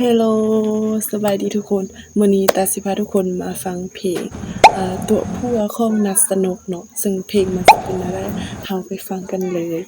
เฮลโลสบายดีทุกคนมื้อนี้ตาสิพาทุกคนมาฟังเพลงตัวผัวของนัสนกเนาะซึ่งเพลงมันสิเป็นอะไรเฮาไปฟังกันเลย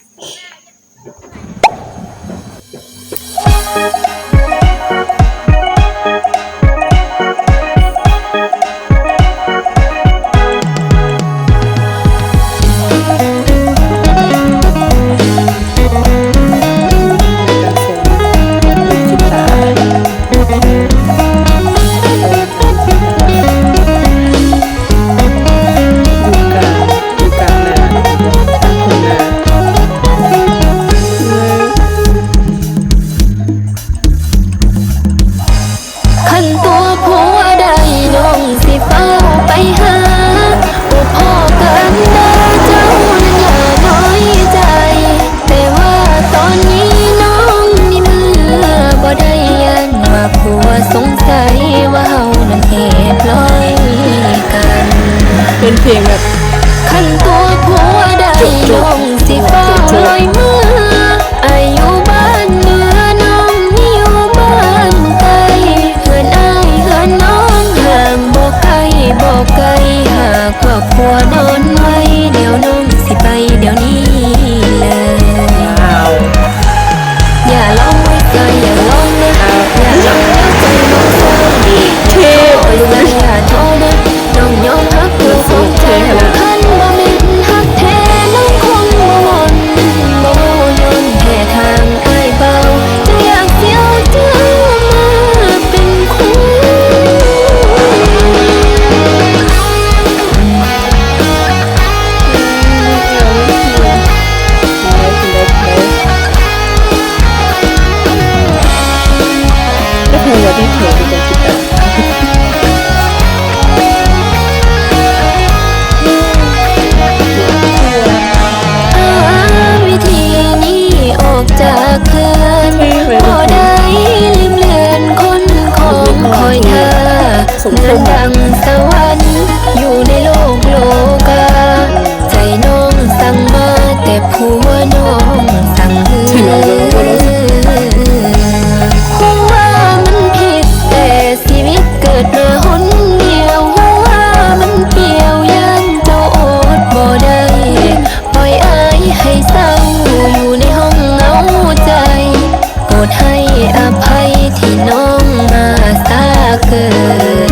เป็นเพลงแบบขันตัวผัวได้น้องสิฟ้าลอยมืออายุบ้านเหนือน้องนี่อยู่บ้านไกลเฮือนอ้ายเฮือนนอนห่างบ่ไกลหากว่าผัวนอนไว้เดี๋ยวน้องสิไปเดี๋ยวนี้เลยอย่าลองไว้ใจอย่าลองนะอย่าลองแล้วใจน้องเศร้าเท่เลยอย่าโทษนะน้องยอมรับตัวสงใจคันบ่แม่นฮักแท้น้องคงบ่วนบ่ย้อนแค่ทางอ้ายเบาจะอยากเสียวเจ้ามาเป็นคู่เงินดังสวรรค์อยู่ในโลกาใจน้องสั่งมาแต่ผัวน้องสั่งหืหัวว่ามันผิดแต่ชีวิตเกิดมาหนเดียวหัวว่ามันเปลี่ยวยันเจ้าอดบ่ได้ปล่อยอายให้เศร้าอยู่ในห้องเหงาใจโปรดให้อภัยที่น้องมาสาเกิน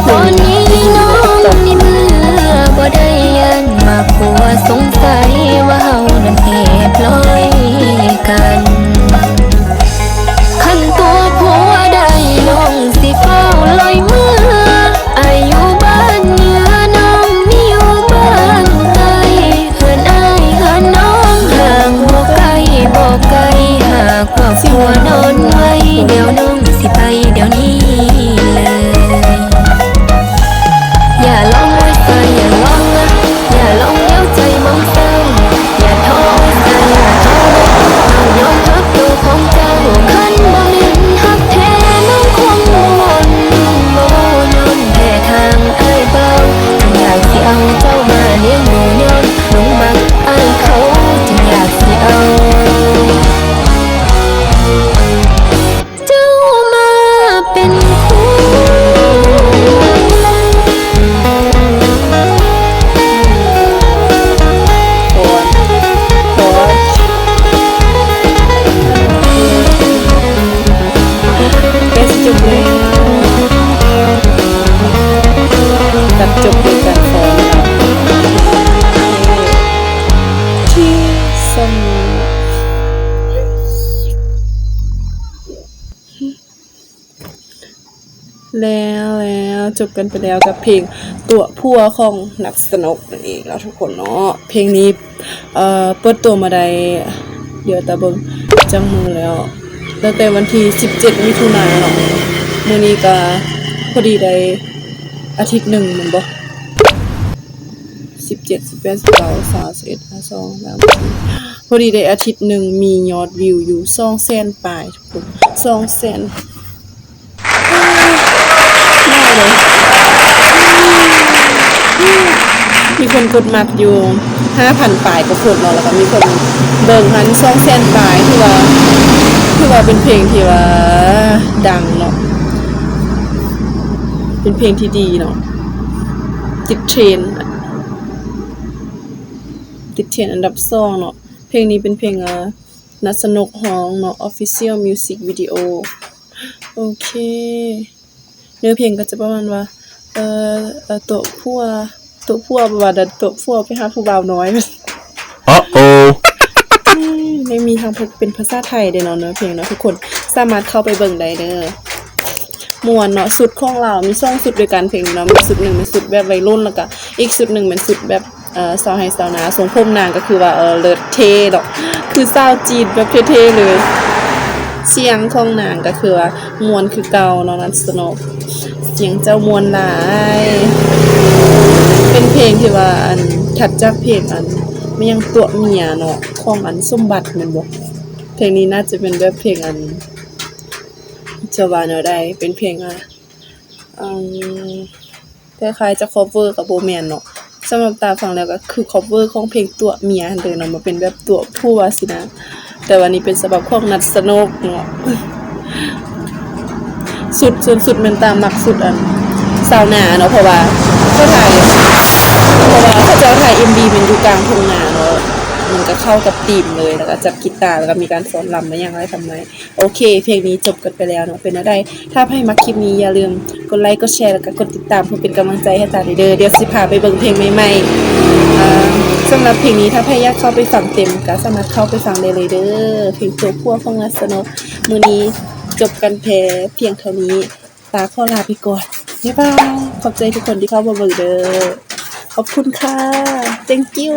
ตอนนี้น้องนี่เมื่อบ่ได้ยันมาผัวสงสัยว่าเฮานั้นแอบลอยกันขันตัวผัวได้น้องสิเฝ้าลอยเมื่ออายุบ้านเหนือน้องนี่อยู่บ้านไกลเฮือนอ้ายเฮือนน้องห่างบ่ไกลหากว่าผัวนอนไว้เดี๋ยวน้องสิไปเดี๋ยวนี้เลยอย่าลองไว้ใจอย่าลองนะอย่าลองเลี้ยวใจมองเศร้าอย่าท้อใจอย่าท้อน้องยอมรับตัวของเจ้าคันบ่แม่นฮักแท้น้องคงบ่วนบ่ย้อนแค่ทางอ้ายเบาจึงอยากสิเอาเจ้ามาเลี้ยงดูย้อนหลงมักอ้ายเขาจึงอยากสิเอาเจ้ามาเป็นคู่จบด้วยการฟ้อนที่สมุแล้วจบกันไปแล้วกับเพลงตัวผัวของนักสนุกนั่นเองแล้วทุกคนเนาะเพลงนี้เปิดตัวมาได้เดี๋ยวตาเบิ่งจังมือแล้วตั้งแต่วันที่17มิถุนายนเนาะมื้อนี้ก็พอดีได้อาทิตย์หนึ่งมันบ่17 18 19 31 52 3พอดีได้อาทิตย์หนึ่งมียอดวิวอยู่200,000ปลายทุกคน200,000น่าเลย มีคนกดมักอยู่ 5,000 ปลายก็คนเนาะแล้วก็มีคนเบิ่งหัน200,000 ปลายคือว่าเป็นเพลงที่ว่าดังเนาะเป็นเพลงที่ดีเนาะติดเทรนด์อันดับ2เนาะเพลงนี้เป็นเพลงนัดสนุกฮ้องเนาะ Official Music Video โอเคเนื้อเพลงก็จะประมาณว่าตัวผัวบ่ว่าตัวผัวไปหาผู้บ่าวน้อย ไม่มีทางเป็นภาษาไทยเด้เนาะเนื้อเพลงเนาะทุกคนสามารถเข้าไปเบิ่งได้เด้อม่วนเนาะสุดของเรามี2สุดด้วยกันเพลงนี้เนาะมีสุดหนึ่งเป็นสุดแบบวัยรุ่นแล้วก็อีกสุดหนึ่งเป็นสุดแบบสาวไฮสาวนาทรงผมนางก็คือว่าเลิศเท่ดอกคือสาวจีนแบบเท่ๆเลยเสียงของนางก็คือว่าม่วนคือเก่าเนาะนันสนุกเสียงเจ้ามวนหลายเป็นเพลงที่ว่าอันถัดจากเพลงอันไม่ยังตัวเมียเนาะของอันสมบัติแม่นบ่เพลงนี้น่าจะเป็นแบบเพลงอันจะว่าแนวใดเป็นเพลงคล้ายๆจะ cover กับบ่แม่นเนาะสำหรับตาฟังแล้วก็คือ cover ของเพลงตัวเมียหั่นเด้อเนาะมาเป็นแบบตัวผู้ว่าสินะแต่วันนี้เป็นฉบับของนัดสนุกเนาะสุดมันตามมักสุดอันสาวนาเนาะเพราะว่าเขาถ่ายเขาจะถ่าย MV เป็นอยู่กลางทุ่งนาเนาะมันก็เข้ากับธีมเลยแล้วก็จับกีตาร์แล้วก็มีการฟ้อนรำมาอย่างไรทำไมโอเคเพลงนี้จบกันไปแล้วเนาะเป็นอะไรถ้าให้มักคลิปนี้อย่าลืมกดไลค์กดแชร์แล้วก็กดติดตามเพื่อเป็นกำลังใจให้ตาเด้อเดี๋ยวสิพาไปเบิ่งเพลงใหม่ๆสำหรับเพลงนี้ถ้าใครอยากเข้าไปฟังเต็มก็สามารถเข้าไปฟังได้เลยเด้อเพลงตัวพวกของนัสนุกมื้อนี้จบกันเพียงเท่านี้ตาขอลาไปก่อนบ๊ายบายขอบใจทุกคนที่เข้ามาเบิ่งเด้อขอบคุณค่ะ thank you